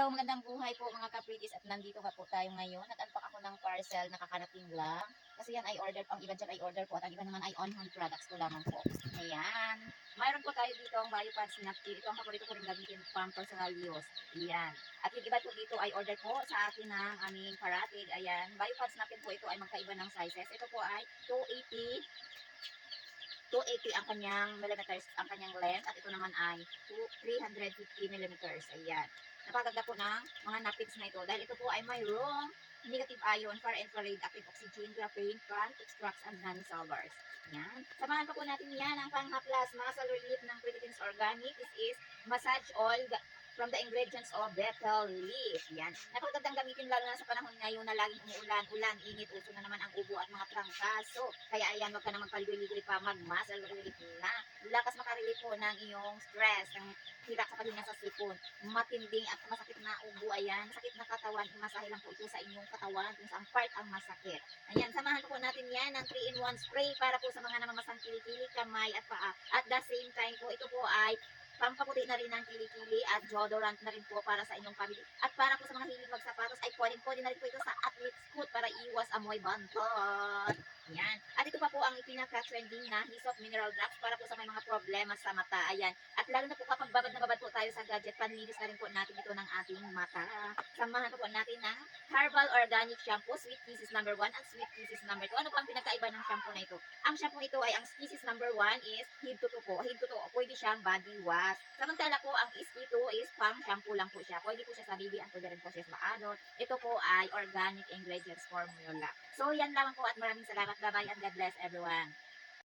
Hello, magandang buhay po mga kapritis at nandito ka po tayo ngayon. Nag-unpack ako ng parcel, nakakarating lang. Kasi yan ay order, ang iba dyan ay order po at ang iba naman ay on-hand products ko lamang po. Ayan. Mayroon po tayo dito ang BioPads napkin. Ito ang paborito ko rin gamitin pang personal use. Ayan. At yung iba po dito ay order po sa akin ng aming paratig. Ayan. BioPads napkin po ito ay magkaiba ng sizes. Ito po ay 280 ang kanyang millimeters, ang kanyang length, at ito naman ay 350 millimeters. Ayan. Napakaganda po ng mga napkins na ito dahil ito po ay mayroong negative ion, far infrared, active oxygen, graphene, plant extracts, and non-solvers. Yan. Samahan pa po natin yan ang panghaplas, muscle relief ng Philippines Organic. This is massage oil from the ingredients of betel leaf. Yan. Napakagandang gamitin lalo na sa panahon ngayon na laging umuulan, init, uso na naman ang ubo at mga trangkaso. Kaya ayan, wag ka na magpaligoy-ligoy pa, mag-muscle relief na. Lakas makarelief po ng iyong stress, ng hirap sa paghinga sa sipon, matinding at masakit na ubo, ayan, sakit na katawan, imasahe lang po ito sa inyong katawan kung saan part ang masakit. Ayan, samahan po natin yan ng 3-in-1 spray para po sa mga namamasang kilikili, kamay at paa. At the same time po, ito po ay pampaputi na rin ng kilikili at deodorant na rin po para sa inyong family. At para po sa mga hilig magsapatos ay pwede na rin po ito sa athlete's foot para iwas amoy bantot. Yan. At ito pa po ang pinaka-trending na Hisop Mineral Drops para po sa may mga problema sa mata. Ayan. At lalo na po kapag babad na babad po tayo sa gadget, panlinis na rin po natin ito ng ating mata. Samahan po natin ng Herbal Organic Shampoo, Sweet Kisses number 1 at Sweet Kisses number 2. Ano po ang pinagkaiba ng shampoo na ito? Ang shampoo ito ay ang Kisses number 1 is head to toe po. Head to toe, pwede siyang body wash. Samantala po, ang SK2 is pang shampoo lang po siya. Pwede po siya sa baby at pwede rin po siya sa adult. Ito po ay organic ingredients formula. So, yan lamang po at maraming salamat. Bye-bye and God bless everyone.